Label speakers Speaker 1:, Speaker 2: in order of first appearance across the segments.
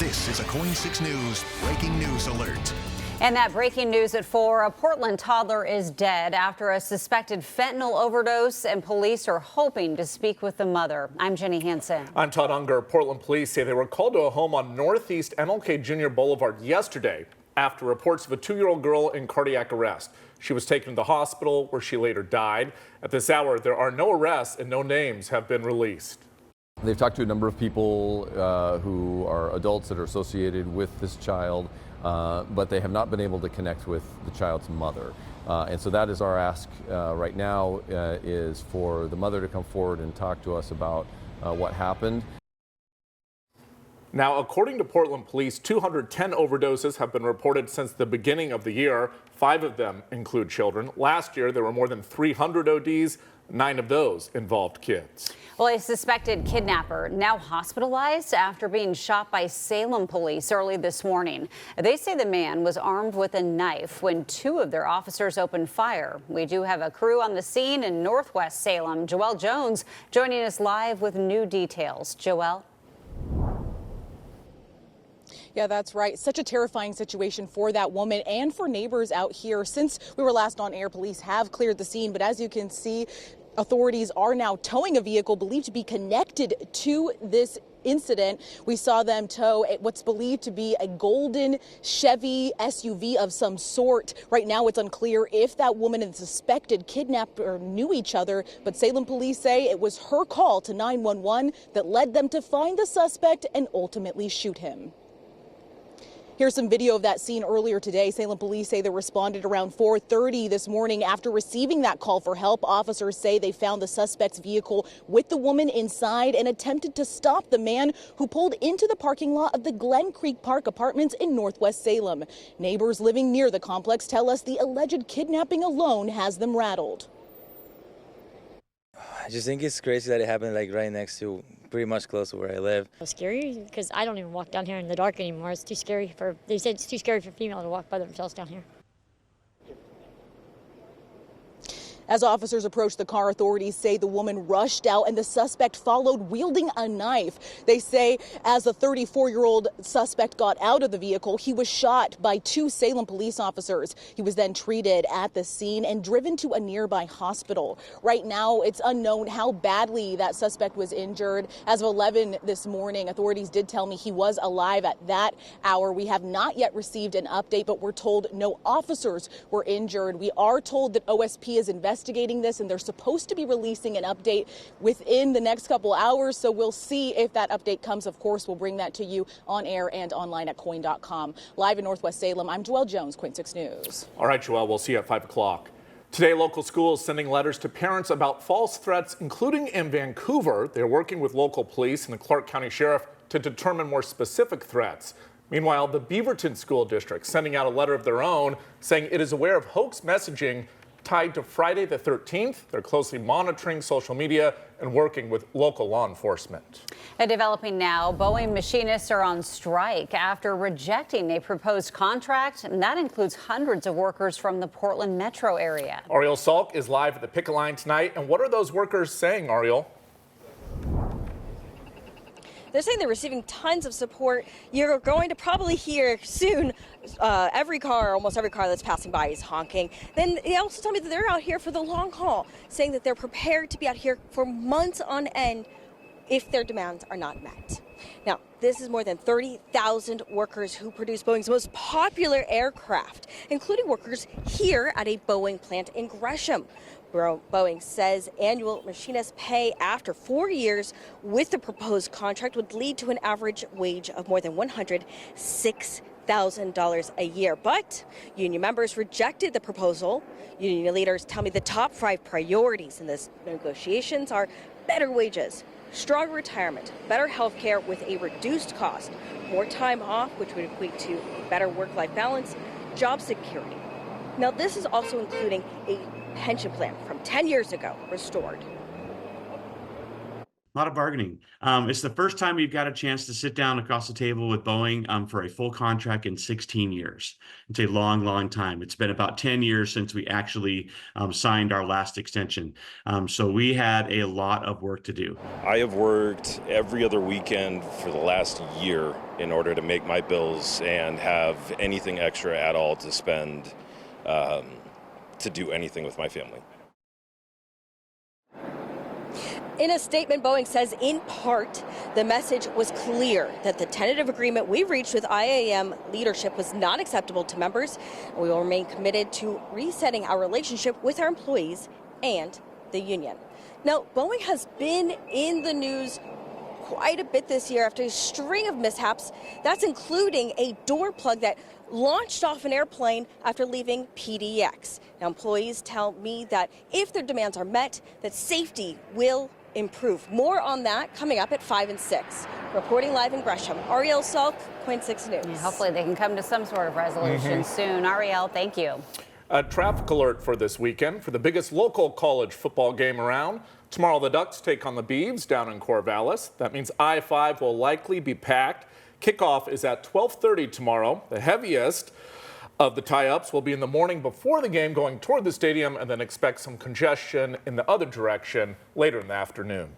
Speaker 1: This is a KOIN 6 News breaking news alert.
Speaker 2: And that breaking news at 4, a Portland toddler is dead after a suspected fentanyl overdose, and police are hoping to speak with the mother. I'm Jenny Hansen.
Speaker 3: I'm Todd Unger. Portland police say they were called to a home on Northeast MLK Jr. Boulevard yesterday after reports of a 2-year-old girl in cardiac arrest. She was taken to the hospital where she later died. At this hour, there are no arrests and no names have been released.
Speaker 4: They've talked to a number of people who are adults that are associated with this child, but they have not been able to connect with the child's mother. And so that is our ask right now, is for the mother to come forward and talk to us about what happened.
Speaker 3: Now, according to Portland police, 210 overdoses have been reported since the beginning of the year. 5 of them include children. Last year, there were more than 300 ODs. 9 of those involved kids.
Speaker 2: Well, a suspected kidnapper now hospitalized after being shot by Salem police early this morning. They say the man was armed with a knife when 2 of their officers opened fire. We do have a crew on the scene in Northwest Salem. Joelle Jones joining us live with new details. Joelle?
Speaker 5: Yeah, that's right. Such a terrifying situation for that woman and for neighbors out here. Since we were last on air, police have cleared the scene. But as you can see, authorities are now towing a vehicle believed to be connected to this incident. We saw them tow what's believed to be a golden Chevy SUV of some sort. Right now, it's unclear if that woman and the suspected kidnapper knew each other, but Salem police say it was her call to 911 that led them to find the suspect and ultimately shoot him. Here's some video of that scene earlier today. Salem police say they responded around 4:30 this morning after receiving that call for help. Officers say they found the suspect's vehicle with the woman inside and attempted to stop the man who pulled into the parking lot of the Glen Creek Park Apartments in Northwest Salem. Neighbors living near the complex tell us the alleged kidnapping alone has them rattled.
Speaker 6: I just think it's crazy that it happened like right next to, pretty much close to where I live.
Speaker 7: It's scary because I don't even walk down here in the dark anymore. It's too scary they said it's too scary for female to walk by themselves down here.
Speaker 5: As officers approached the car, authorities say the woman rushed out and the suspect followed wielding a knife. They say as the 34-year-old suspect got out of the vehicle, he was shot by 2 Salem police officers. He was then treated at the scene and driven to a nearby hospital. Right now, it's unknown how badly that suspect was injured. As of 11 this morning, authorities did tell me he was alive at that hour. We have not yet received an update, but we're told no officers were injured. We are told that OSP is investigating this, and they're supposed to be releasing an update within the next couple hours. So we'll see if that update comes. Of course, we'll bring that to you on air and online at KOIN.com. Live in Northwest Salem, I'm Joelle Jones, KOIN 6 News.
Speaker 3: All right, Joelle, we'll see you at 5 o'clock. Today, local schools sending letters to parents about false threats, including in Vancouver. They're working with local police and the Clark County Sheriff to determine more specific threats. Meanwhile, the Beaverton School District sending out a letter of their own saying it is aware of hoax messaging tied to Friday the 13th. They're closely monitoring social media and working with local law enforcement.
Speaker 2: And developing now, Boeing machinists are on strike after rejecting a proposed contract, and that includes hundreds of workers from the Portland metro area.
Speaker 3: Ariel Salk is live at the picket line tonight. And what are those workers saying, Ariel?
Speaker 8: They're saying they're receiving tons of support. You're going to probably hear soon almost every car that's passing by is honking. Then they also tell me that they're out here for the long haul, saying that they're prepared to be out here for months on end if their demands are not met. Now, this is more than 30,000 workers who produce Boeing's most popular aircraft, including workers here at a Boeing plant in Gresham. Boeing says annual machinist pay after 4 years with the proposed contract would lead to an average wage of more than $106,000 a year. But union members rejected the proposal. Union leaders tell me the top 5 priorities in this negotiations are better wages, stronger retirement, better health care with a reduced cost, more time off, which would equate to better work-life balance, job security. Now, this is also including a pension plan from 10 years ago restored.
Speaker 9: A lot of bargaining. It's the first time we've got a chance to sit down across the table with Boeing for a full contract in 16 years. It's a long, long time. It's been about 10 years since we actually signed our last extension. So we had a lot of work to do.
Speaker 10: I have worked every other weekend for the last year in order to make my bills and have anything extra at all to spend to do anything with my family.
Speaker 8: In a statement, Boeing says, in part, the message was clear that the tentative agreement we reached with IAM leadership was not acceptable to members. We will remain committed to resetting our relationship with our employees and the union. Now, Boeing has been in the news quite a bit this year after a string of mishaps. That's including a door plug that launched off an airplane after leaving PDX. Now, employees tell me that if their demands are met, that safety will improve. More on that coming up at 5 and 6. Reporting live in Gresham, Ariel Salk, Queen 6 News.
Speaker 2: Yeah, hopefully they can come to some sort of resolution soon. Ariel, thank you.
Speaker 3: A traffic alert for this weekend for the biggest local college football game around. Tomorrow the Ducks take on the Beavs down in Corvallis. That means I-5 will likely be packed. Kickoff is at 12:30 tomorrow. The heaviest of the tie-ups will be in the morning before the game going toward the stadium, and then expect some congestion in the other direction later in the afternoon.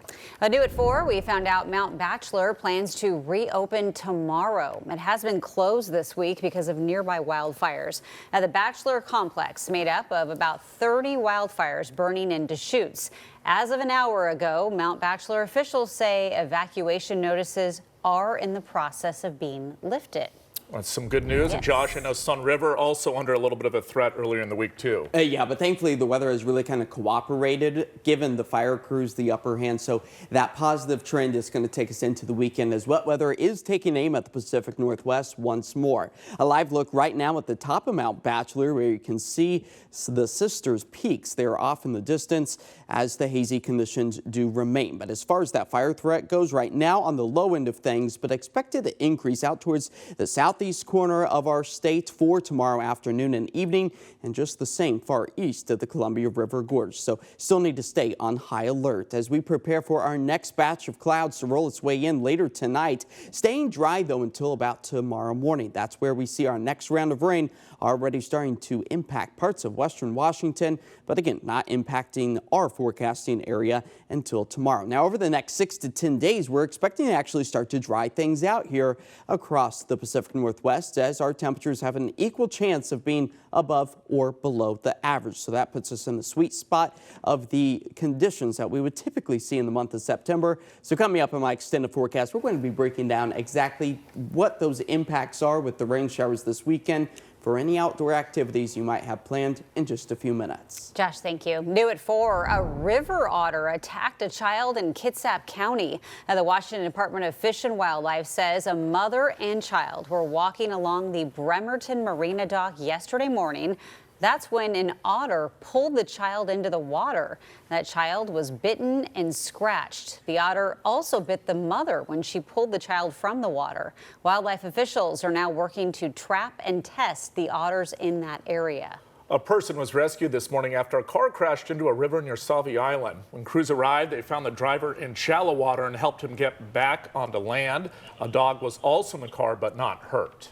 Speaker 2: New at 4, we found out Mount Bachelor plans to reopen tomorrow. It has been closed this week because of nearby wildfires. Now, the Bachelor complex made up of about 30 wildfires burning in Deschutes. As of an hour ago, Mount Bachelor officials say evacuation notices are in the process of being lifted.
Speaker 3: That's some good news.
Speaker 2: Yes.
Speaker 3: Josh, I know Sun River also under a little bit of a threat earlier in the week, too.
Speaker 11: Yeah, but thankfully the weather has really kind of cooperated, given the fire crews the upper hand. So that positive trend is going to take us into the weekend as wet weather is taking aim at the Pacific Northwest once more. A live look right now at the top of Mount Bachelor, where you can see the Sisters Peaks. They're off in the distance as the hazy conditions do remain. But as far as that fire threat goes right now, on the low end of things, but expected to increase out towards the southeast corner of our state for tomorrow afternoon and evening, and just the same far east of the Columbia River Gorge. So still need to stay on high alert as we prepare for our next batch of clouds to roll its way in later tonight. Staying dry, though, until about tomorrow morning. That's where we see our next round of rain already starting to impact parts of western Washington, but again, not impacting our forecasting area until tomorrow. Now, over the next 6 to 10 days, we're expecting to actually start to dry things out here across the Pacific Northwest, as our temperatures have an equal chance of being above or below the average. So that puts us in the sweet spot of the conditions that we would typically see in the month of September. So coming up in my extended forecast, we're going to be breaking down exactly what those impacts are with the rain showers this weekend for any outdoor activities you might have planned in just a few minutes.
Speaker 2: Josh, thank you. New at 4, a river otter attacked a child in Kitsap County. Now, the Washington Department of Fish and Wildlife says a mother and child were walking along the Bremerton Marina dock yesterday morning. That's when an otter pulled the child into the water. That child was bitten and scratched. The otter also bit the mother when she pulled the child from the water. Wildlife officials are now working to trap and test the otters in that area.
Speaker 3: A person was rescued this morning after a car crashed into a river near Sauvie Island. When crews arrived, they found the driver in shallow water and helped him get back onto land. A dog was also in the car but not hurt.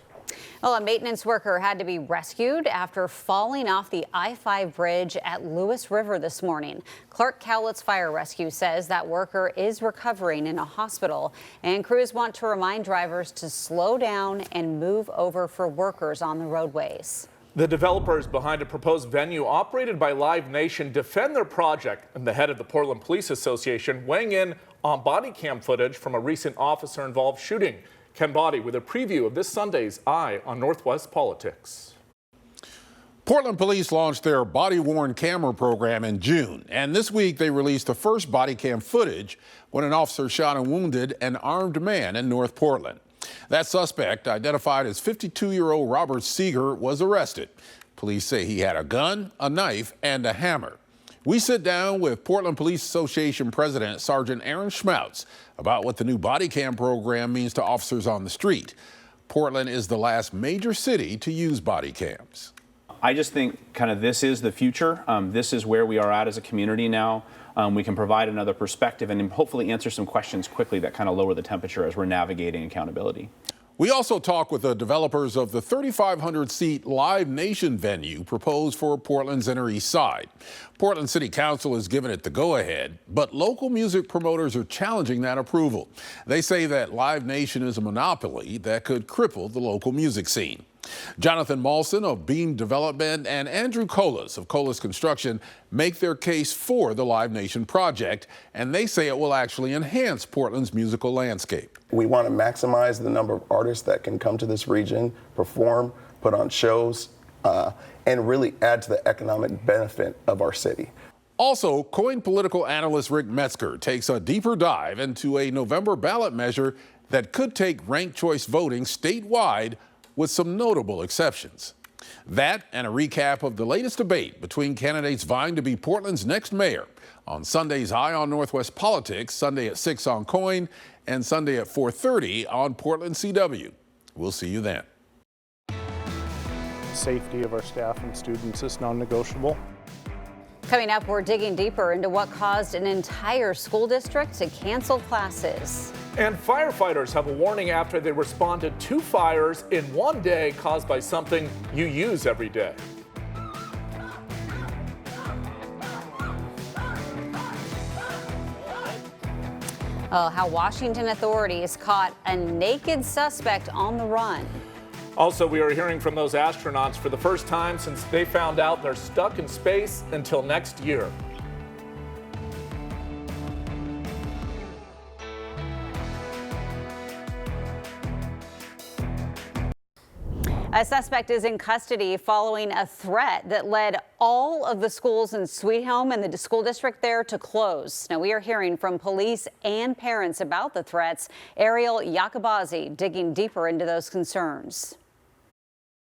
Speaker 2: Well, a maintenance worker had to be rescued after falling off the I-5 bridge at Lewis River this morning. Clark Cowlitz Fire Rescue says that worker is recovering in a hospital, and crews want to remind drivers to slow down and move over for workers on the roadways.
Speaker 3: The developers behind a proposed venue operated by Live Nation defend their project, and the head of the Portland Police Association weighing in on body cam footage from a recent officer-involved shooting. Ken Boddy with a preview of this Sunday's Eye on Northwest Politics.
Speaker 12: Portland police launched their body-worn camera program in June, and this week they released the first body cam footage when an officer shot and wounded an armed man in North Portland. That suspect, identified as 52-year-old Robert Seeger, was arrested. Police say he had a gun, a knife, and a hammer. We sit down with Portland Police Association President Sergeant Aaron Schmautz about what the new body cam program means to officers on the street. Portland is the last major city to use body cams.
Speaker 13: I just think kind of this is the future. This is where we are at as a community now. we can provide another perspective and hopefully answer some questions quickly that kind of lower the temperature as we're navigating accountability.
Speaker 12: We also talk with the developers of the 3,500-seat Live Nation venue proposed for Portland's Inner East Side. Portland City Council has given it the go-ahead, but local music promoters are challenging that approval. They say that Live Nation is a monopoly that could cripple the local music scene. Jonathan Malson of Beam Development and Andrew Colas of Colas Construction make their case for the Live Nation project, and they say it will actually enhance Portland's musical landscape.
Speaker 14: We want to maximize the number of artists that can come to this region, perform, put on shows, and really add to the economic benefit of our city.
Speaker 12: Also, Coin political analyst Rick Metzger takes a deeper dive into a November ballot measure that could take ranked choice voting statewide, with some notable exceptions. That and a recap of the latest debate between candidates vying to be Portland's next mayor on Sunday's Eye on Northwest Politics, Sunday at 6 on Coin and Sunday at 4:30 on Portland CW. We'll see you then.
Speaker 15: Safety of our staff and students is non-negotiable.
Speaker 2: Coming up, we're digging deeper into what caused an entire school district to cancel classes.
Speaker 3: And firefighters have a warning after they responded to fires in one day caused by something you use every day.
Speaker 2: How Washington authorities caught a naked suspect on the run.
Speaker 3: Also, we are hearing from those astronauts for the first time since they found out they're stuck in space until next year.
Speaker 2: A suspect is in custody following a threat that led all of the schools in Sweet Home and the school district there to close. Now, we are hearing from police and parents about the threats. Ariel Yakabazi digging deeper into those concerns.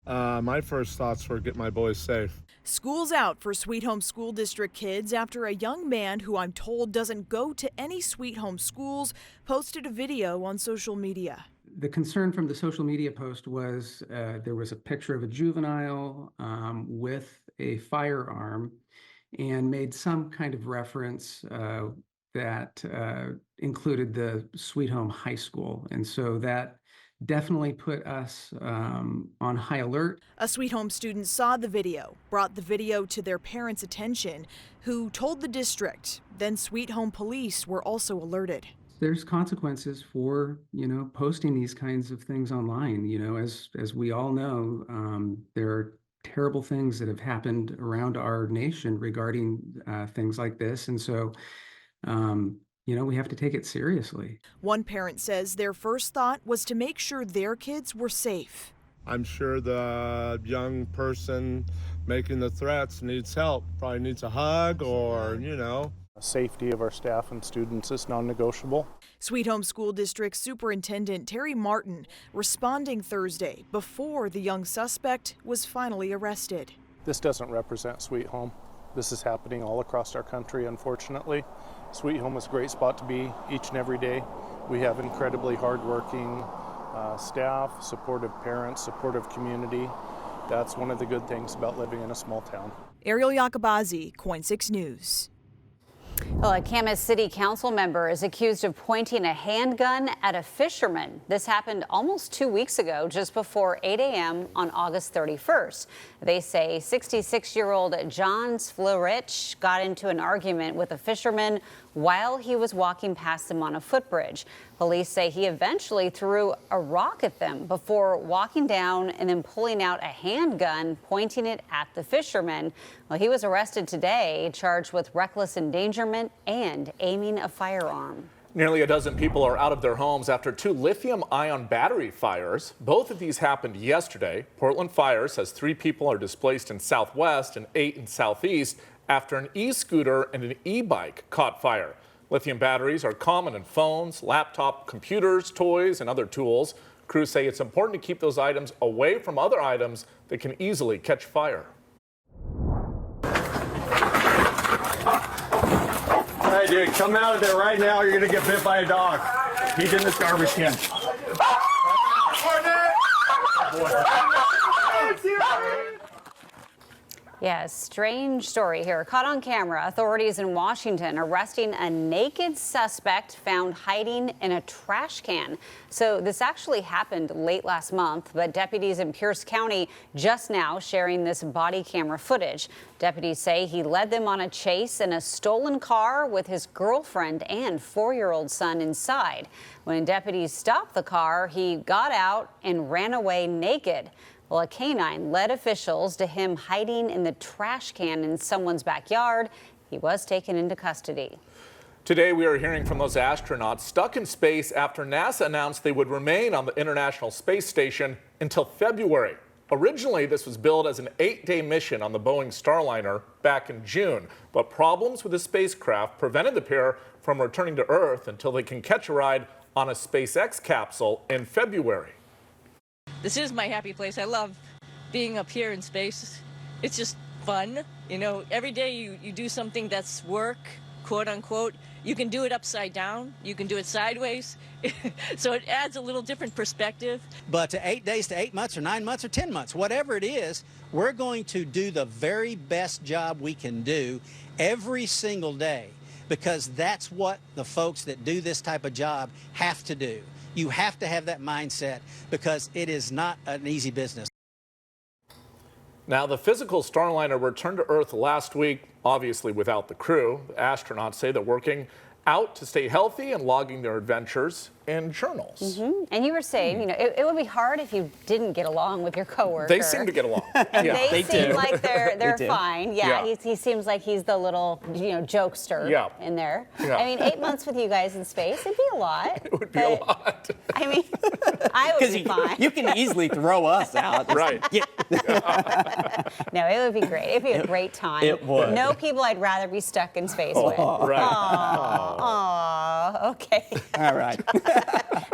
Speaker 16: My first thoughts were get my boys safe.
Speaker 17: School's out for Sweet Home School District kids after a young man who I'm told doesn't go to any Sweet Home schools posted a video on social media.
Speaker 18: The concern from the social media post was there was a picture of a juvenile with a firearm and made some kind of reference that included the Sweet Home High School. And so that definitely put us on high alert.
Speaker 17: A Sweet Home student saw the video, brought the video to their parents' attention, who told the district. Then Sweet Home police were also alerted.
Speaker 18: There's consequences for, posting these kinds of things online. As we all know, there are terrible things that have happened around our nation regarding things like this. And so, we have to take it seriously.
Speaker 17: One parent says their first thought was to make sure their kids were safe.
Speaker 16: I'm sure the young person making the threats needs help, probably needs a hug or,
Speaker 15: Safety of our staff and students is non-negotiable.
Speaker 17: Sweet Home School District Superintendent Terry Martin responding Thursday before the young suspect was finally arrested.
Speaker 15: This doesn't represent Sweet Home. This is happening all across our country, unfortunately. Sweet Home is a great spot to be each and every day. We have incredibly hardworking staff, supportive parents, supportive community. That's one of the good things about living in a small town.
Speaker 17: Ariel Yakabazi, Coin 6 News.
Speaker 2: Well, a Camas City Council member is accused of pointing a handgun at a fisherman. This happened almost 2 weeks ago, just before 8 a.m. on August 31st. They say 66-year-old John Florich got into an argument with a fisherman while he was walking past them on a footbridge. Police say he eventually threw a rock at them before walking down and then pulling out a handgun, pointing it at the fisherman. Well, he was arrested today, charged with reckless endangerment and aiming a firearm.
Speaker 3: Nearly a dozen people are out of their homes after 2 lithium-ion battery fires. Both of these happened yesterday. Portland Fire says 3 people are displaced in Southwest and 8 in Southeast after an e-scooter and an e-bike caught fire. Lithium batteries are common in phones, laptop, computers, toys, and other tools. Crews say it's important to keep those items away from other items that can easily catch fire.
Speaker 19: Hey, dude, come out of there right now or you're going to get bit by a dog. He's in this garbage can.
Speaker 2: Yeah, strange story here. Caught on camera, authorities in Washington arresting a naked suspect found hiding in a trash can. So this actually happened late last month, but deputies in Pierce County just now sharing this body camera footage. Deputies say he led them on a chase in a stolen car with his girlfriend and 4-year-old son inside. When deputies stopped the car, he got out and ran away naked. Well, a canine led officials to him hiding in the trash can in someone's backyard. He was taken into custody.
Speaker 3: Today, we are hearing from those astronauts stuck in space after NASA announced they would remain on the International Space Station until February. Originally, this was billed as an 8-day mission on the Boeing Starliner back in June, but problems with the spacecraft prevented the pair from returning to Earth until they can catch a ride on a SpaceX capsule in February.
Speaker 20: This is my happy place. I love being up here in space. It's just fun. You know, every day you do something that's work, quote unquote. You can do it upside down. You can do it sideways. So it adds a little different perspective.
Speaker 21: But to 8 days to 8 months or 9 months or 10 months, whatever it is, we're going to do the very best job we can do every single day, because that's what the folks that do this type of job have to do. You have to have that mindset, because it is not an easy business.
Speaker 3: Now, the physical Starliner returned to Earth last week, obviously without the crew. The astronauts say they're working out to stay healthy and logging their adventures in journals.
Speaker 2: And you were saying, you know, it would be hard if you didn't get along with your coworker.
Speaker 3: They seem to get along.
Speaker 2: And
Speaker 3: Yeah.
Speaker 2: they seem
Speaker 3: do.
Speaker 2: like they're
Speaker 3: They do.
Speaker 2: fine. Yeah, he seems like he's the little, jokester in there.
Speaker 3: Yeah.
Speaker 2: I mean, 8 months with you guys in space, it'd be a lot.
Speaker 3: It would be a lot.
Speaker 2: I mean, I would be fine.
Speaker 11: You can easily throw us out.
Speaker 3: Right.
Speaker 2: No, it would be great. It'd be a great time.
Speaker 11: It would.
Speaker 2: No people I'd rather be stuck in space with.
Speaker 11: Right.
Speaker 2: Aw, okay.
Speaker 11: All right.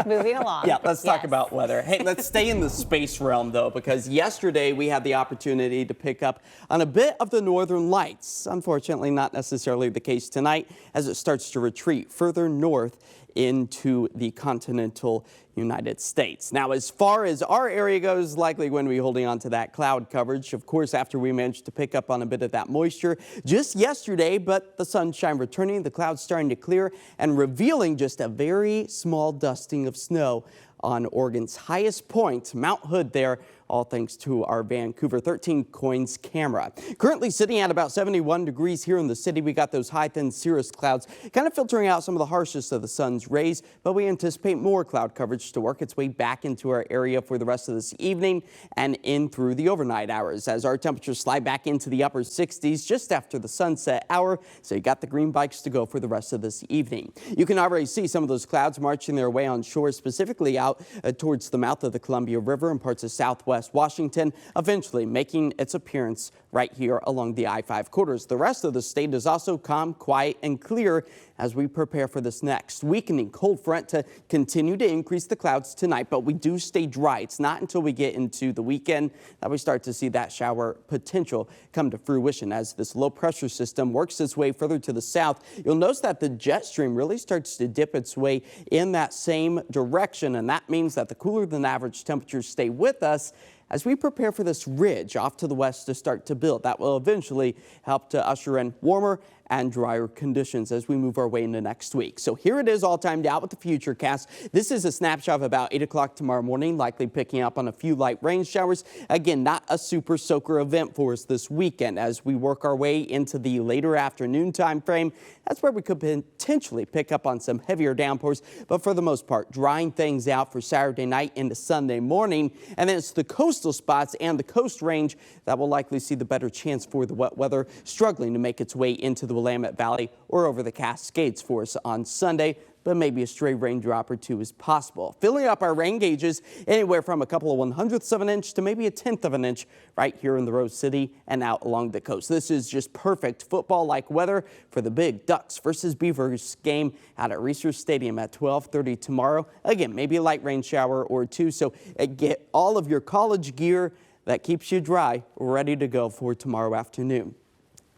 Speaker 2: Moving along.
Speaker 11: Yeah, let's talk about weather. Hey, let's stay in the space realm, though, because yesterday we had the opportunity to pick up on a bit of the northern lights. Unfortunately, not necessarily the case tonight as it starts to retreat further north into the continental United States. Now, as far as our area goes, likely going to be holding on to that cloud coverage, of course, after we managed to pick up on a bit of that moisture just yesterday, but the sunshine returning, the clouds starting to clear and revealing just a very small dusting of snow on Oregon's highest point, Mount Hood there, all thanks to our Vancouver 13 Coins camera. Currently sitting at about 71 degrees here in the city. We got those high, thin cirrus clouds kind of filtering out some of the harshest of the sun's rays, but we anticipate more cloud coverage to work its way back into our area for the rest of this evening and in through the overnight hours as our temperatures slide back into the upper 60s just after the sunset hour. So you got the green bikes to go for the rest of this evening. You can already see some of those clouds marching their way on shore, specifically out towards the mouth of the Columbia River and parts of southwest Washington, eventually making its appearance right here along the I-5 corridors. The rest of the state is also calm, quiet, and clear as we prepare for this next weakening cold front to continue to increase the clouds tonight, but we do stay dry. It's not until we get into the weekend that we start to see that shower potential come to fruition as this low pressure system works its way further to the south. You'll notice that the jet stream really starts to dip its way in that same direction, and that means that the cooler than average temperatures stay with us as we prepare for this ridge off to the west to start to build. That will eventually help to usher in warmer and drier conditions as we move our way into next week. So here it is, all timed out with the Futurecast. This is a snapshot of about 8 o'clock tomorrow morning, likely picking up on a few light rain showers. Again, not a super soaker event for us this weekend. As we work our way into the later afternoon time frame, that's where we could potentially pick up on some heavier downpours, but for the most part, drying things out for Saturday night into Sunday morning. And then it's the coastal spots and the coast range that will likely see the better chance for the wet weather, struggling to make its way into the Willamette Valley or over the Cascades for us on Sunday, but maybe a stray raindrop or two is possible. Filling up our rain gauges anywhere from a couple of 1/100ths of an inch to maybe a 1/10 of an inch right here in the Rose City and out along the coast. This is just perfect football-like weather for the big Ducks versus Beavers game out at Reser Stadium at 12:30 tomorrow. Again, maybe a light rain shower or two, so get all of your college gear that keeps you dry ready to go for tomorrow afternoon.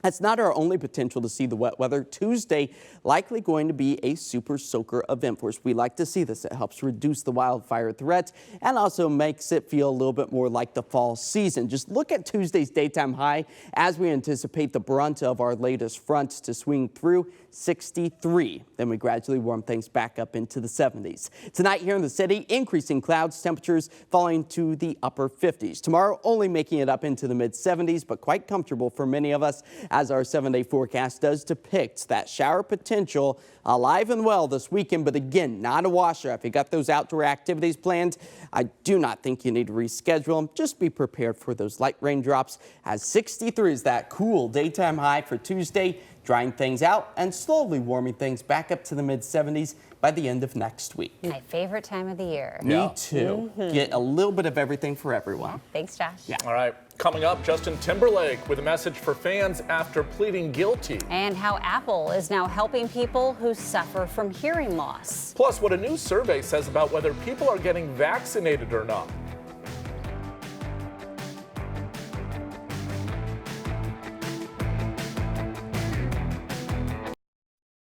Speaker 11: That's not our only potential to see the wet weather. Tuesday, likely going to be a super soaker event for us. We like to see this. It helps reduce the wildfire threat and also makes it feel a little bit more like the fall season. Just look at Tuesday's daytime high as we anticipate the brunt of our latest fronts to swing through 63. Then we gradually warm things back up into the 70s. Tonight here in the city, increasing clouds, temperatures falling to the upper 50s. Tomorrow, only making it up into the mid 70s, but quite comfortable for many of us, as our 7-day forecast does depict that shower potential alive and well this weekend. But again, not a washer. If you got those outdoor activities planned, I do not think you need to reschedule them. Just be prepared for those light raindrops, as 63 is that cool daytime high for Tuesday, drying things out and slowly warming things back up to the mid 70s by the end of next week.
Speaker 2: My favorite time of the year.
Speaker 11: Me too. Get a little bit of everything for everyone.
Speaker 2: Thanks, Josh.
Speaker 11: Yeah.
Speaker 3: All right, coming up, Justin Timberlake with a message for fans after pleading guilty.
Speaker 2: And how Apple is now helping people who suffer from hearing loss.
Speaker 3: Plus, what a new survey says about whether people are getting vaccinated or not.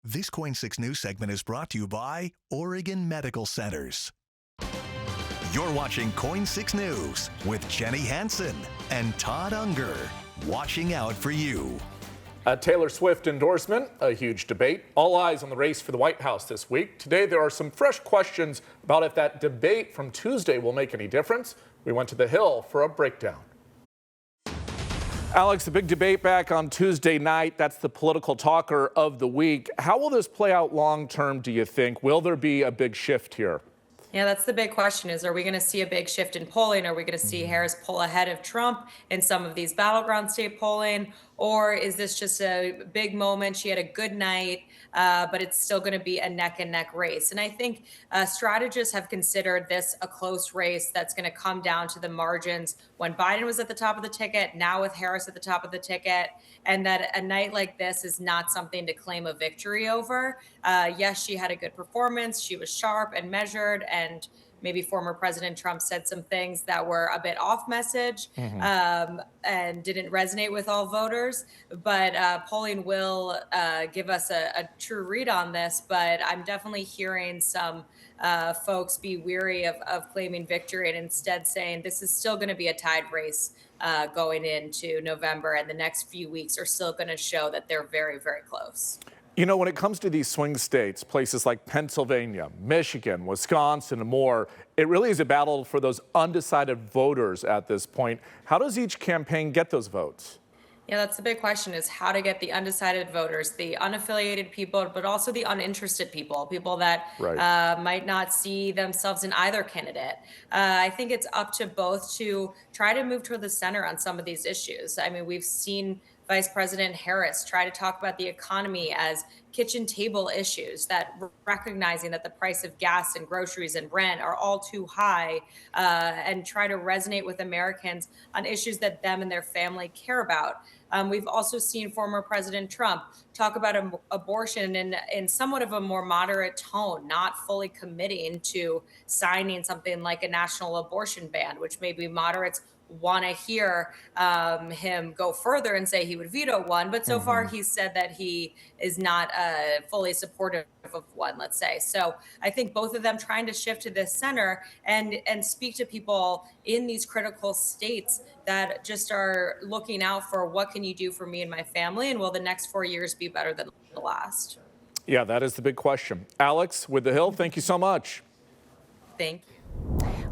Speaker 1: This Coin 6 News segment is brought to you by Oregon Medical Centers. You're watching Coin 6 News with Jenny Hansen and Todd Unger, watching out for you.
Speaker 3: A Taylor Swift endorsement, a huge debate. All eyes on the race for the White House this week. Today, there are some fresh questions about if that debate from Tuesday will make any difference. We went to the Hill for a breakdown. Alex, the big debate back on Tuesday night, that's the political talker of the week. How will this play out long term, do you think? Will there be a big shift here?
Speaker 22: Yeah, that's the big question is, are we going to see a big shift in polling? Are we going to see Harris pull ahead of Trump in some of these battleground state polling? Or is this just a big moment? She had a good night, but it's still going to be a neck and neck race. And I think strategists have considered this a close race that's going to come down to the margins when Biden was at the top of the ticket, now with Harris at the top of the ticket, and that a night like this is not something to claim a victory over. Yes, she had a good performance. She was sharp and measured, and maybe former President Trump said some things that were a bit off message and didn't resonate with all voters. But polling will give us a true read on this. But I'm definitely hearing some folks be weary of claiming victory and instead saying this is still going to be a tied race going into November. And the next few weeks are still going to show that they're very, very close.
Speaker 3: You know, when it comes to these swing states, places like Pennsylvania, Michigan, Wisconsin, and more, it really is a battle for those undecided voters at this point. How does each campaign get those votes?
Speaker 22: Yeah, that's the big question is how to get the undecided voters, the unaffiliated people, but also the uninterested people that might not see themselves in either candidate. I think it's up to both to try to move toward the center on some of these issues. I mean, we've seen Vice President Harris try to talk about the economy as kitchen table issues, that recognizing that the price of gas and groceries and rent are all too high, and try to resonate with Americans on issues that them and their family care about. We've also seen former President Trump talk about abortion in somewhat of a more moderate tone, not fully committing to signing something like a national abortion ban, which maybe moderates want to hear him go further and say he would veto one. But so far, he's said that he is not fully supportive of one, let's say. So I think both of them trying to shift to this center and speak to people in these critical states that just are looking out for what can you do for me and my family? And will the next 4 years be better than the last?
Speaker 3: Yeah, that is the big question. Alex, with The Hill, thank you so much.
Speaker 22: Thank you.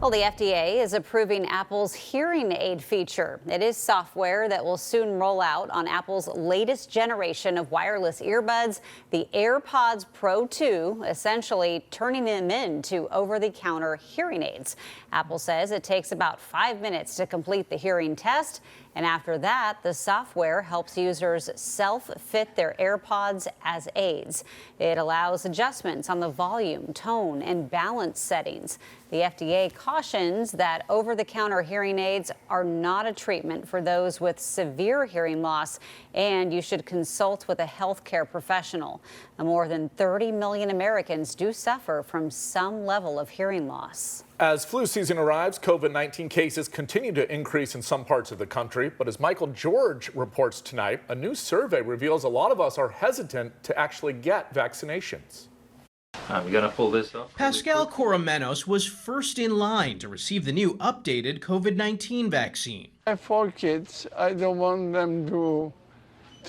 Speaker 2: Well, the FDA is approving Apple's hearing aid feature. It is software that will soon roll out on Apple's latest generation of wireless earbuds, the AirPods Pro 2, essentially turning them into over-the-counter hearing aids. Apple says it takes about 5 minutes to complete the hearing test. And after that, the software helps users self-fit their AirPods as aids. It allows adjustments on the volume, tone, and balance settings. The FDA cautions that over-the-counter hearing aids are not a treatment for those with severe hearing loss, and you should consult with a healthcare professional. More than 30 million Americans do suffer from some level of hearing loss.
Speaker 3: As flu season arrives, COVID-19 cases continue to increase in some parts of the country. But as Michael George reports tonight, a new survey reveals a lot of us are hesitant to actually get vaccinations.
Speaker 4: We gotta pull this up. Pascal Coromenos was first in line to receive the new updated COVID-19 vaccine.
Speaker 6: I have 4 kids. I don't want them to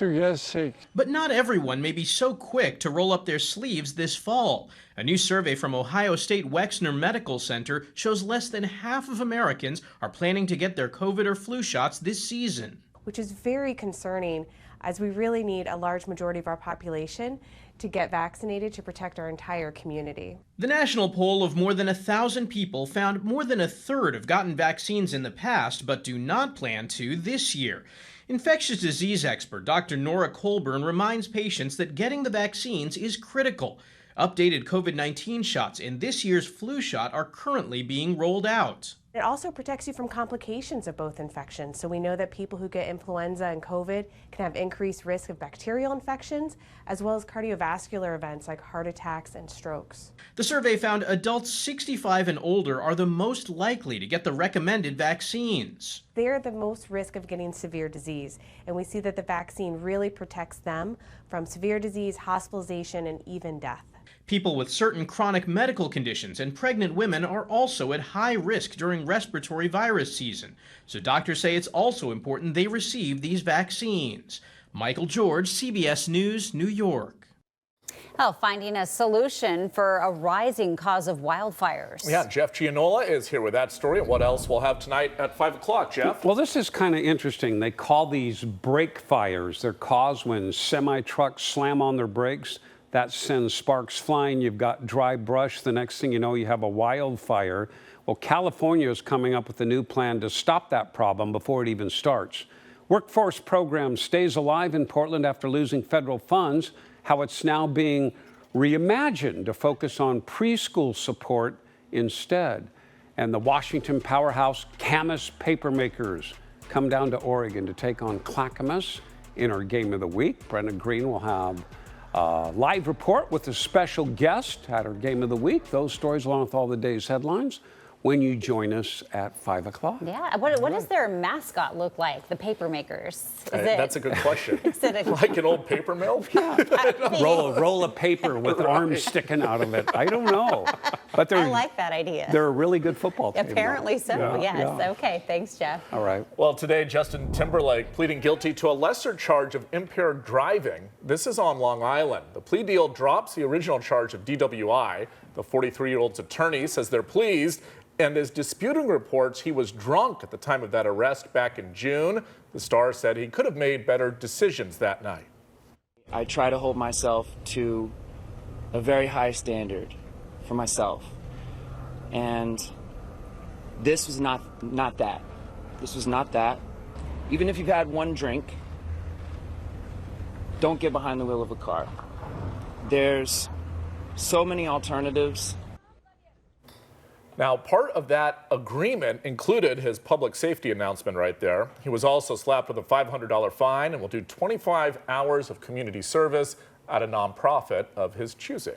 Speaker 6: get sick.
Speaker 4: But not everyone may be so quick to roll up their sleeves this fall. A new survey from Ohio State Wexner Medical Center shows less than half of Americans are planning to get their COVID or flu shots this season.
Speaker 23: Which is very concerning, as we really need a large majority of our population to get vaccinated to protect our entire community.
Speaker 4: The national poll of more than 1,000 people found more than a third have gotten vaccines in the past but do not plan to this year. Infectious disease expert Dr. Nora Colburn reminds patients that getting the vaccines is critical. Updated COVID-19 shots and this year's flu shot are currently being rolled out.
Speaker 23: It also protects you from complications of both infections. So we know that people who get influenza and COVID can have increased risk of bacterial infections, as well as cardiovascular events like heart attacks and strokes.
Speaker 4: The survey found adults 65 and older are the most likely to get the recommended vaccines.
Speaker 23: They're the most risk of getting severe disease, and we see that the vaccine really protects them from severe disease, hospitalization, and even death.
Speaker 4: People with certain chronic medical conditions and pregnant women are also at high risk during respiratory virus season. So doctors say it's also important they receive these vaccines. Michael George, CBS News, New York.
Speaker 2: Oh, finding a solution for a rising cause of wildfires.
Speaker 3: Yeah, Jeff Gianola is here with that story. And what else we'll have tonight at 5 o'clock, Jeff?
Speaker 24: Well, this is kind of interesting. They call these brake fires. They're caused when semi-trucks slam on their brakes. That sends sparks flying. You've got dry brush. The next thing you know, you have a wildfire. Well, California is coming up with a new plan to stop that problem before it even starts. Workforce program stays alive in Portland after losing federal funds. How it's now being reimagined to focus on preschool support instead. And the Washington powerhouse Camas papermakers come down to Oregon to take on Clackamas in our Game of the Week. Brendan Green will have a live report with a special guest at our Game of the Week. Those stories along with all the day's headlines when you join us at 5 o'clock.
Speaker 2: Yeah, what does their mascot look like, the papermakers?
Speaker 3: That's a good question. Like an old paper mill?
Speaker 24: Yeah. roll of paper with arms sticking out of it. I don't know. But
Speaker 2: I like that idea.
Speaker 24: They're a really good football team.
Speaker 2: Apparently so, yes.
Speaker 24: Yeah.
Speaker 2: Okay, thanks, Jeff.
Speaker 24: All right.
Speaker 3: Well, today, Justin Timberlake pleading guilty to a lesser charge of impaired driving. This is on Long Island. The plea deal drops the original charge of DWI. The 43-year-old's attorney says they're pleased and is disputing reports he was drunk at the time of that arrest back in June. The Star said he could have made better decisions that night.
Speaker 25: I try to hold myself to a very high standard for myself. And this was not that. This was not that. Even if you've had one drink, don't get behind the wheel of a car. There's so many alternatives.
Speaker 3: Now, part of that agreement included his public safety announcement right there. He was also slapped with a $500 fine and will do 25 hours of community service at a nonprofit of his choosing.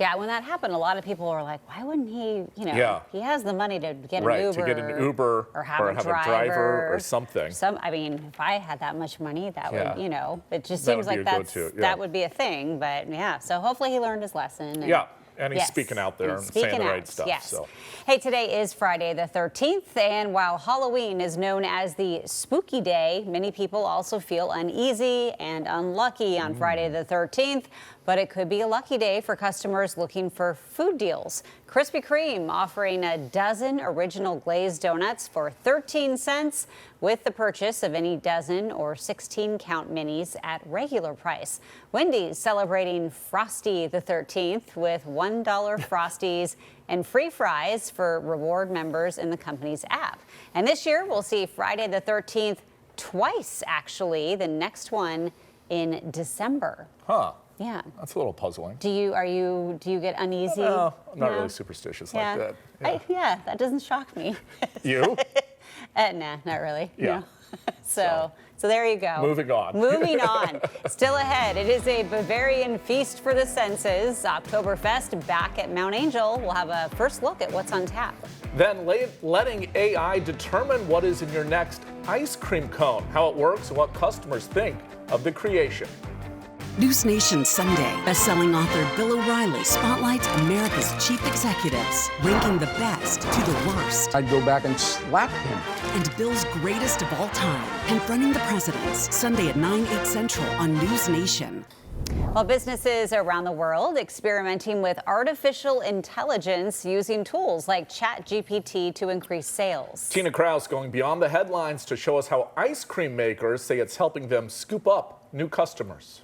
Speaker 2: Yeah, when that happened, a lot of people were like, why wouldn't he, he has the money to get an Uber.
Speaker 3: To get an Uber
Speaker 2: or have a
Speaker 3: driver or something.
Speaker 2: I mean, if I had that much money, that would, it just seems like that would be a thing. But yeah, so hopefully he learned his lesson.
Speaker 3: And he's speaking out there and saying the right stuff.
Speaker 2: Yes.
Speaker 3: So.
Speaker 2: Hey, today is Friday the 13th, and while Halloween is known as the spooky day, many people also feel uneasy and unlucky on Friday the 13th, but it could be a lucky day for customers looking for food deals. Krispy Kreme offering a dozen original glazed donuts for 13 cents with the purchase of any dozen or 16-count minis at regular price. Wendy's celebrating Frosty the 13th with $1 Frosties and free fries for reward members in the company's app. And this year, we'll see Friday the 13th twice, actually. The next one in December.
Speaker 3: Huh.
Speaker 2: Yeah.
Speaker 3: That's a little puzzling.
Speaker 2: Do you get uneasy?
Speaker 3: No, I'm not really superstitious like that.
Speaker 2: Yeah. That doesn't shock me.
Speaker 3: You?
Speaker 2: Nah, not really.
Speaker 3: Yeah.
Speaker 2: No. So there you go.
Speaker 3: Moving on.
Speaker 2: Moving on. Still ahead, it is a Bavarian feast for the senses. Oktoberfest back at Mount Angel. We'll have a first look at what's on tap.
Speaker 3: Then letting AI determine what is in your next ice cream cone, how it works, and what customers think of the creation.
Speaker 5: News Nation Sunday, best-selling author Bill O'Reilly spotlights America's chief executives, ranking the best to the worst.
Speaker 7: I'd go back and slap him.
Speaker 5: And Bill's greatest of all time, confronting the presidents, Sunday at 9, 8 Central on News Nation.
Speaker 2: Well, businesses around the world experimenting with artificial intelligence using tools like ChatGPT to increase sales.
Speaker 3: Tina Kraus going beyond the headlines to show us how ice cream makers say it's helping them scoop up new customers.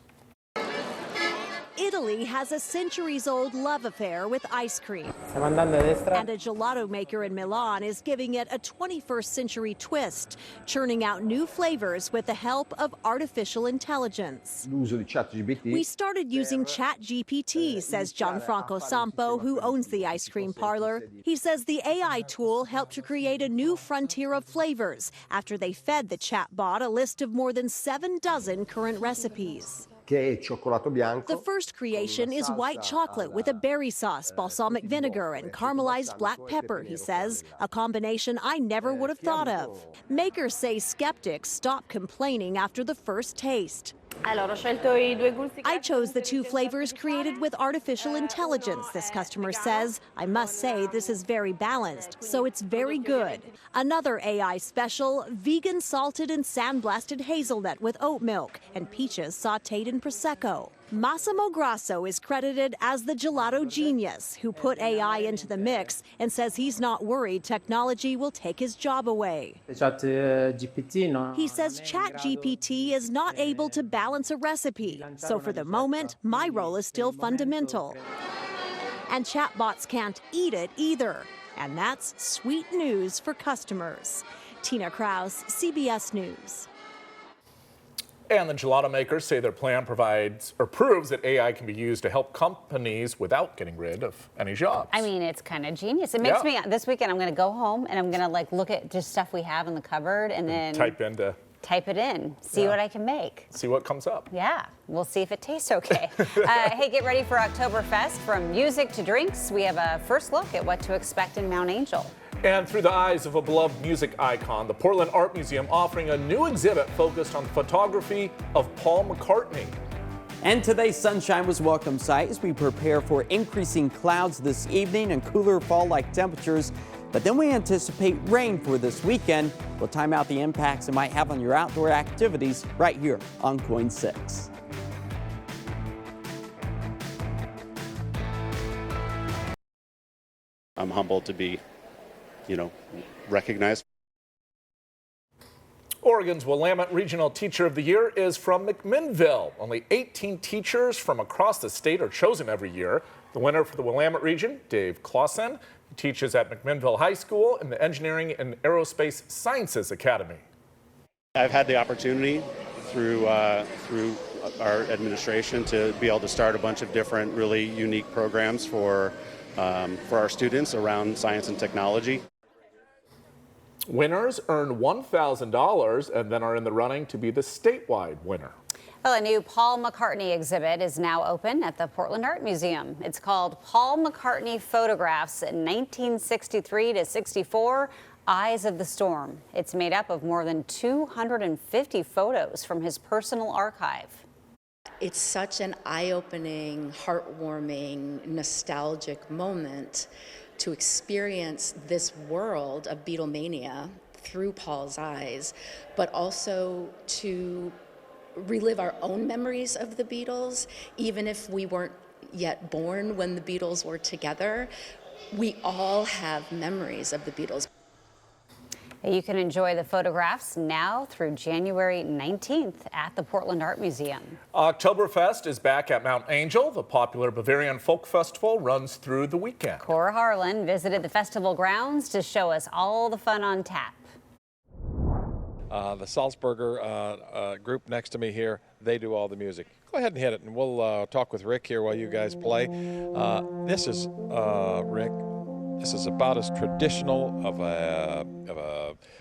Speaker 8: Italy has a centuries-old love affair with ice cream. And a gelato maker in Milan is giving it a 21st century twist, churning out new flavors with the help of artificial intelligence. We started using ChatGPT, says Gianfranco Sampo, who owns the ice cream parlor. He says the AI tool helped to create a new frontier of flavors after they fed the chatbot a list of more than 7 dozen current recipes. The first creation is white chocolate with a berry sauce, balsamic vinegar, and caramelized black pepper, he says, a combination I never would have thought of. Makers say skeptics stopped complaining after the first taste. I chose the 2 flavors created with artificial intelligence, this customer says. I must say this is very balanced, so it's very good. Another AI special, vegan salted and sandblasted hazelnut with oat milk and peaches sauteed in Prosecco. Massimo Grasso is credited as the gelato genius who put AI into the mix and says he's not worried technology will take his job away. He says ChatGPT is not able to balance a recipe, so for the moment, my role is still fundamental. And chatbots can't eat it either, and that's sweet news for customers. Tina Kraus, CBS News.
Speaker 3: And the gelato makers say their plan provides or proves that AI can be used to help companies without getting rid of any jobs.
Speaker 2: I mean, it's kind of genius. It makes me, this weekend, I'm going to go home and I'm going to look at just stuff we have in the cupboard and then type it in, see what I can make.
Speaker 3: See what comes up.
Speaker 2: Yeah, we'll see if it tastes okay. Hey, get ready for Oktoberfest. From music to drinks, we have a first look at what to expect in Mount Angel.
Speaker 3: And through the eyes of a beloved music icon, the Portland Art Museum offering a new exhibit focused on photography of Paul McCartney.
Speaker 11: And today's sunshine was welcome sight as we prepare for increasing clouds this evening and cooler fall-like temperatures. But then we anticipate rain for this weekend. We'll time out the impacts it might have on your outdoor activities right here on KOIN 6.
Speaker 9: I'm humbled to be recognized.
Speaker 3: Oregon's Willamette Regional Teacher of the Year is from McMinnville. Only 18 teachers from across the state are chosen every year. The winner for the Willamette region, Dave Clausen, teaches at McMinnville High School in the Engineering and Aerospace Sciences Academy.
Speaker 9: I've had the opportunity through our administration to be able to start a bunch of different really unique programs for our students around science and technology.
Speaker 3: Winners earn $1,000 and then are in the running to be the statewide winner.
Speaker 2: Well, a new Paul McCartney exhibit is now open at the Portland Art Museum. It's called Paul McCartney Photographs in 1963 to 64, Eyes of the Storm. It's made up of more than 250 photos from his personal archive.
Speaker 10: It's such an eye-opening, heartwarming, nostalgic moment to experience this world of Beatlemania through Paul's eyes, but also to relive our own memories of the Beatles, even if we weren't yet born when the Beatles were together. We all have memories of the Beatles.
Speaker 2: You can enjoy the photographs now through January 19th at the Portland Art Museum.
Speaker 3: Oktoberfest is back at Mount Angel. The popular Bavarian folk festival runs through the weekend.
Speaker 2: Cora Harlan visited the festival grounds to show us all the fun on tap.
Speaker 26: The Salzburger group next to me here, they do all the music. Go ahead and hit it, and we'll talk with Rick here while you guys play. This is, Rick, this is about as traditional of a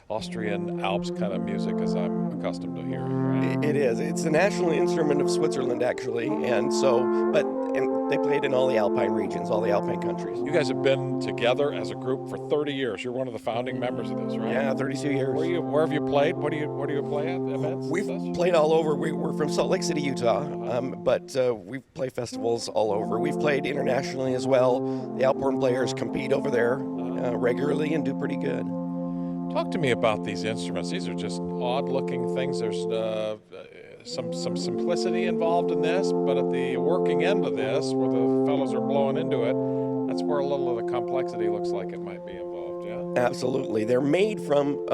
Speaker 26: Austrian Alps kind of music as I'm accustomed to hearing. Right?
Speaker 27: It is. It's the national instrument of Switzerland, actually, and so, but
Speaker 7: They played in all the alpine regions, all the alpine countries.
Speaker 26: You guys have been together as a group for 30 years. You're one of the founding members of this, right?
Speaker 7: Yeah, 32 years.
Speaker 26: Where have you played? Where do you play at events?
Speaker 7: We've played all over. We're from Salt Lake City, Utah, but we play festivals all over. We've played internationally as well. The Alphorn players compete over there regularly and do pretty good.
Speaker 26: Talk to me about these instruments. These are just odd-looking things. There's some simplicity involved in this, but at the working end of this, where the fellows are blowing into it, that's where a little of the complexity looks like it might be involved. Yeah.
Speaker 7: Absolutely. They're made from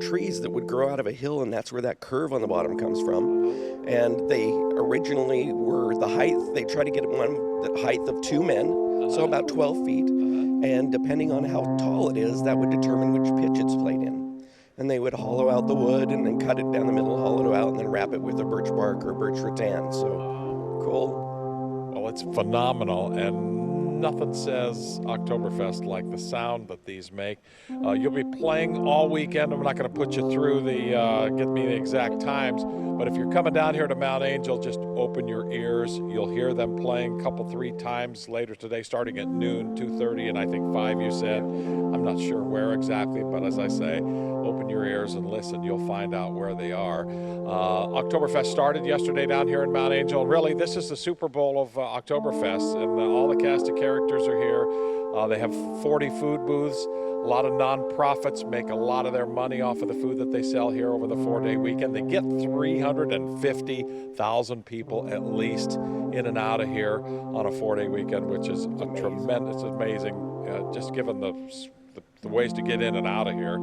Speaker 7: trees that would grow out of a hill, and that's where that curve on the bottom comes from. And they originally were the height. They try to get the height of 2 men, so about 12 feet. And depending on how tall it is, that would determine which pitch it's played in. And they would hollow out the wood and then cut it down the middle, hollow it out, and then wrap it with a birch bark or birch rattan. So cool.
Speaker 26: Well, it's phenomenal, and nothing says Oktoberfest like the sound that these make. You'll be playing all weekend. I'm not going to put you through get me the exact times, but if you're coming down here to Mount Angel, just open your ears. You'll hear them playing a couple, 3 times later today, starting at noon, 2:30, and I think 5 you said. I'm not sure where exactly, but as I say, open your ears and listen. You'll find out where they are. Oktoberfest started yesterday down here in Mount Angel. Really, this is the Super Bowl of Oktoberfest, and all the cast of characters are here. They have 40 food booths. A lot of nonprofits make a lot of their money off of the food that they sell here over the 4-day weekend. They get 350,000 people at least in and out of here on a 4-day weekend, which is a tremendous, amazing, just given the ways to get in and out of here.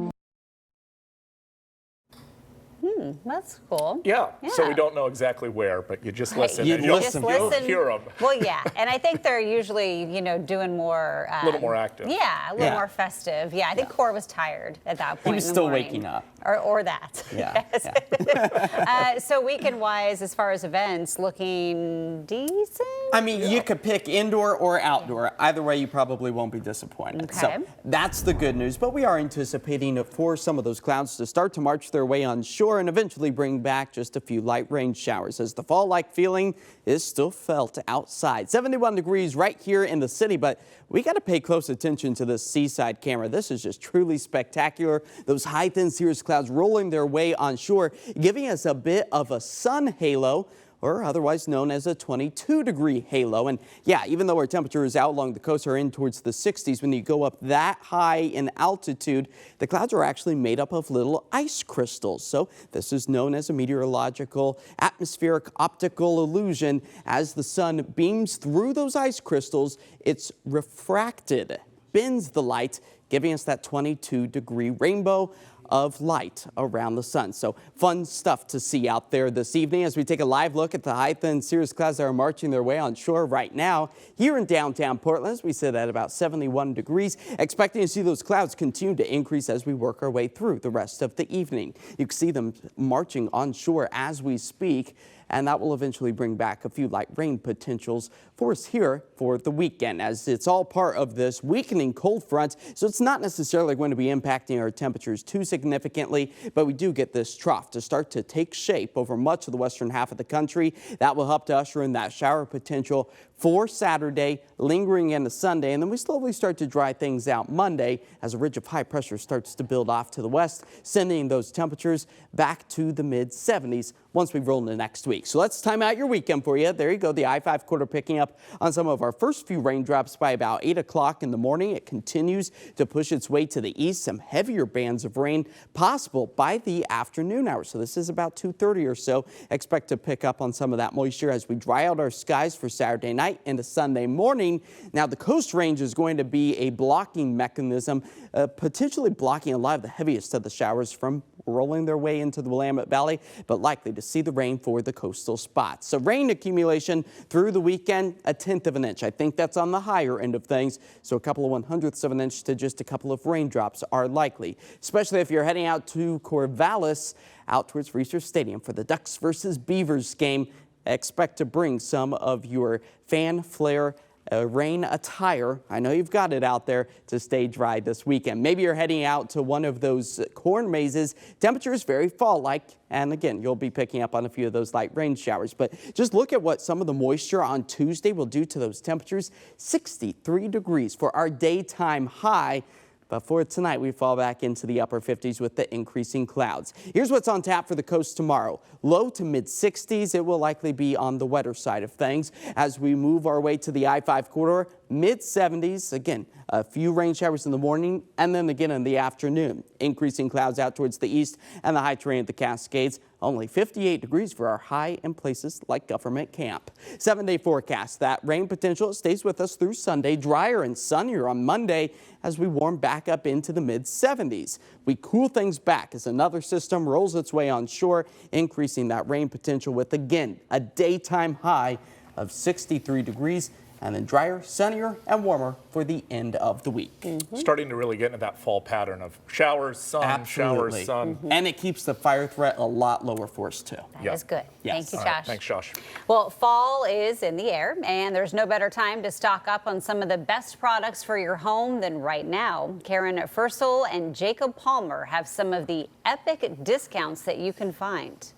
Speaker 2: That's cool.
Speaker 3: Yeah. So we don't know exactly where, but you just listen.
Speaker 2: You'll
Speaker 3: hear them.
Speaker 2: Well, yeah. And I think they're usually, doing more.
Speaker 3: A little more active.
Speaker 2: Yeah, a little more festive. Yeah, I think Core was tired at that point.
Speaker 11: He was still waking up.
Speaker 2: Or that.
Speaker 11: Yeah.
Speaker 2: Yes. So weekend-wise, as far as events, looking decent?
Speaker 11: I mean, you could pick indoor or outdoor. Either way, you probably won't be disappointed.
Speaker 2: Okay.
Speaker 11: So that's the good news. But we are anticipating for some of those clouds to start to march their way on shore and eventually bring back just a few light rain showers, as the fall-like feeling is still felt outside. 71 degrees right here in the city, but we got to pay close attention to this seaside camera. This is just truly spectacular. Those high, thin cirrus clouds rolling their way on shore, giving us a bit of a sun halo, or otherwise known as a 22-degree halo. And yeah, even though our temperatures out along the coast are in towards the 60s, when you go up that high in altitude, the clouds are actually made up of little ice crystals. So this is known as a meteorological atmospheric optical illusion. As the sun beams through those ice crystals, it's refracted, bends the light, giving us that 22-degree rainbow of light around the sun. So fun stuff to see out there this evening as we take a live look at the high, thin cirrus clouds that are marching their way on shore right now. Here in downtown Portland, as we sit at about 71 degrees, expecting to see those clouds continue to increase as we work our way through the rest of the evening. You can see them marching on shore as we speak, and that will eventually bring back a few light rain potentials for us here for the weekend, as it's all part of this weakening cold front. So it's not necessarily going to be impacting our temperatures too significantly, but we do get this trough to start to take shape over much of the western half of the country. That will help to usher in that shower potential for Saturday, lingering into Sunday, and then we slowly start to dry things out Monday as a ridge of high pressure starts to build off to the west, sending those temperatures back to the mid-70s once we roll into next week. So let's time out your weekend for you. There you go, the I-5 corridor picking up on some of our first few raindrops by about 8 o'clock in the morning. It continues to push its way to the east. Some heavier bands of rain possible by the afternoon hours. So this is about 2:30 or so. Expect to pick up on some of that moisture as we dry out our skies for Saturday night into Sunday morning. Now, the coast range is going to be a blocking mechanism, potentially blocking a lot of the heaviest of the showers from rolling their way into the Willamette Valley, but likely to see the rain for the coastal spots. So rain accumulation through the weekend, 1/10 of an inch. I think that's on the higher end of things. So a couple of 1/100ths of an inch to just a couple of raindrops are likely, especially if you're heading out to Corvallis, out towards Research Stadium for the Ducks versus Beavers game. Expect to bring some of your fan flare rain attire. I know you've got it out there to stay dry this weekend. Maybe you're heading out to one of those corn mazes. Temperatures very fall-like, and again, you'll be picking up on a few of those light rain showers. But just look at what some of the moisture on Tuesday will do to those temperatures. 63 degrees for our daytime high. But for tonight, we fall back into the upper 50s with the increasing clouds. Here's what's on tap for the coast tomorrow. Low to mid 60s. It will likely be on the wetter side of things. As we move our way to the I-5 corridor, mid 70s. Again, a few rain showers in the morning and then again in the afternoon. Increasing clouds out towards the east and the high terrain of the Cascades. Only 58 degrees for our high in places like Government Camp. 7-day forecast. That rain potential stays with us through Sunday. Drier and sunnier on Monday as we warm back up into the mid 70s. We cool things back as another system rolls its way onshore, increasing that rain potential with again a daytime high of 63 degrees. And then drier, sunnier, and warmer for the end of the week.
Speaker 3: Starting to really get into that fall pattern of showers, sun, showers, sun.
Speaker 11: And it keeps the fire threat a lot lower for us, too.
Speaker 2: That is good.
Speaker 11: Yes.
Speaker 2: Thank you, Josh.
Speaker 3: Right, thanks, Josh.
Speaker 2: Well, fall is in the air, and there's no better time to stock up on some of the best products for your home than right now. Karen Fursel and Jacob Palmer have some of the epic discounts that you can find.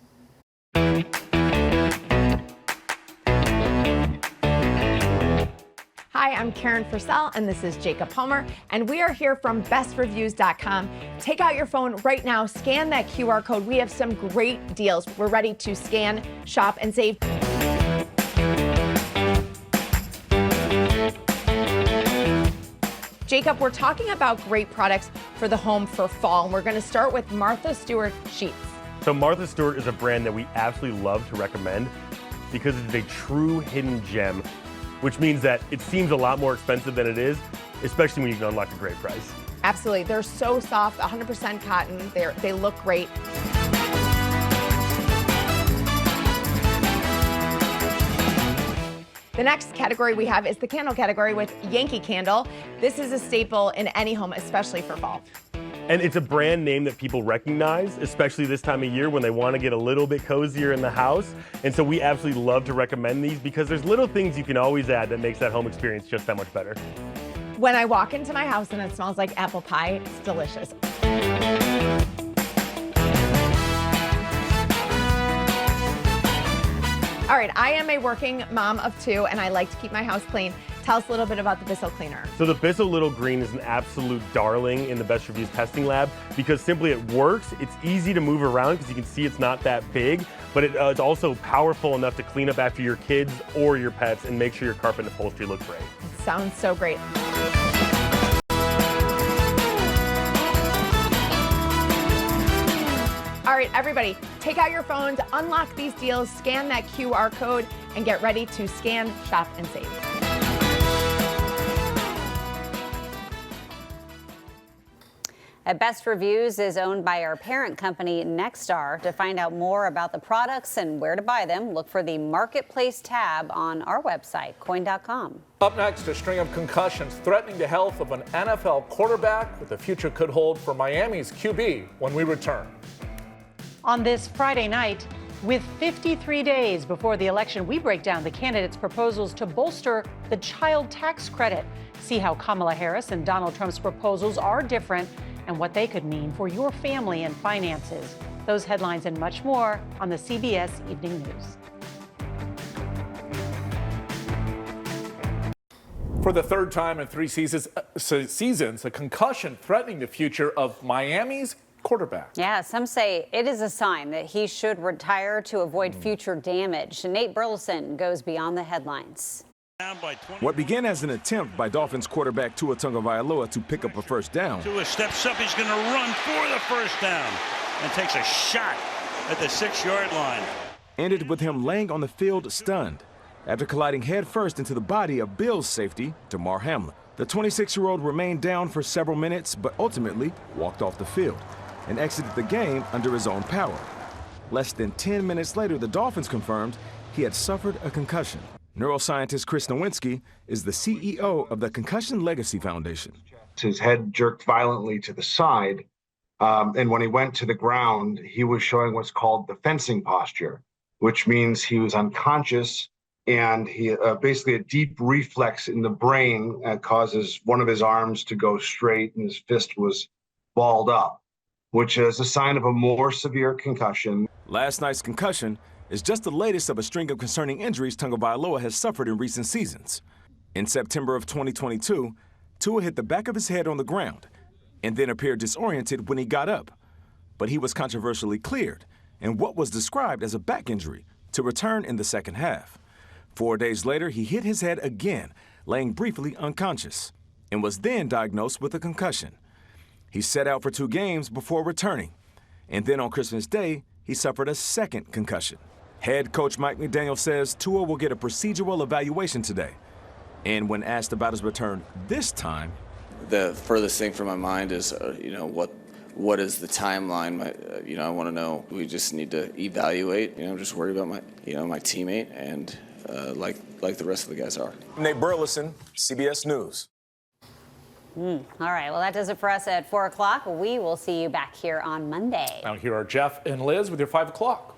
Speaker 12: Hi, I'm Karen Fursel, and this is Jacob Palmer, and we are here from bestreviews.com. Take out your phone right now, scan that QR code. We have some great deals. We're ready to scan, shop, and save. Jacob, we're talking about great products for the home for fall, and we're going to start with Martha Stewart sheets.
Speaker 13: So Martha Stewart is a brand that we absolutely love to recommend because it's a true hidden gem, which means that it seems a lot more expensive than it is, especially when you can unlock a great price.
Speaker 12: Absolutely. They're so soft, 100% cotton. They look great. The next category we have is the candle category with Yankee Candle. This is a staple in any home, especially for fall.
Speaker 13: And it's a brand name that people recognize, especially this time of year when they want to get a little bit cozier in the house. And so we absolutely love to recommend these because there's little things you can always add that makes that home experience just that much better.
Speaker 12: When I walk into my house and it smells like apple pie, it's delicious. All right, I am a working mom of two, and I like to keep my house clean. Tell us a little bit about the Bissell Cleaner.
Speaker 13: So the Bissell Little Green is an absolute darling in the Best Reviews testing lab because simply it works. It's easy to move around because you can see it's not that big, but it's also powerful enough to clean up after your kids or your pets and make sure your carpet and upholstery look great.
Speaker 12: It sounds so great. All right, everybody, take out your phones, unlock these deals, scan that QR code, and get ready to scan, shop, and save.
Speaker 2: Best Reviews is owned by our parent company, Nexstar. To find out more about the products and where to buy them, look for the Marketplace tab on our website, coin.com.
Speaker 3: Up next, a string of concussions threatening the health of an NFL quarterback, what the future could hold for Miami's QB when we return.
Speaker 14: On this Friday night, with 53 days before the election, we break down the candidates' proposals to bolster the child tax credit. See how Kamala Harris and Donald Trump's proposals are different and what they could mean for your family and finances. Those headlines and much more on the CBS Evening News.
Speaker 3: For the third time in 3 seasons, a concussion threatening the future of Miami's quarterback.
Speaker 2: Yeah, some say it is a sign that he should retire to avoid future damage. Nate Burleson goes beyond the headlines.
Speaker 15: What began as an attempt by Dolphins quarterback Tua Tagovailoa to pick up a first down.
Speaker 16: Tua steps up, he's going to run for the first down and takes a shot at the 6-yard line.
Speaker 15: Ended with him laying on the field stunned after colliding headfirst into the body of Bills safety Damar Hamlin. The 26-year-old remained down for several minutes but ultimately walked off the field and exited the game under his own power. Less than 10 minutes later, the Dolphins confirmed he had suffered a concussion. Neuroscientist Chris Nowinski is the CEO of the Concussion Legacy Foundation.
Speaker 18: His head jerked violently to the side, and when he went to the ground, he was showing what's called the fencing posture, which means he was unconscious and he basically a deep reflex in the brain causes one of his arms to go straight, and his fist was balled up, which is a sign of a more severe concussion.
Speaker 15: Last night's concussion is just the latest of a string of concerning injuries Tagovailoa has suffered in recent seasons. In September of 2022, Tua hit the back of his head on the ground and then appeared disoriented when he got up. But he was controversially cleared in what was described as a back injury to return in the second half. 4 days later, he hit his head again, laying briefly unconscious, and was then diagnosed with a concussion. He set out for 2 games before returning, and then on Christmas Day, he suffered a second concussion. Head coach Mike McDaniel says Tua will get a procedural evaluation today. And when asked about his return this time,
Speaker 1: the furthest thing from my mind is, what is the timeline? I want to know. We just need to evaluate. I'm just worried about my teammate, and like the rest of the guys are.
Speaker 15: Nate Burleson, CBS News.
Speaker 2: All right, well, that does it for us at 4 o'clock. We will see you back here on Monday.
Speaker 3: Now here are Jeff and Liz with your 5 o'clock.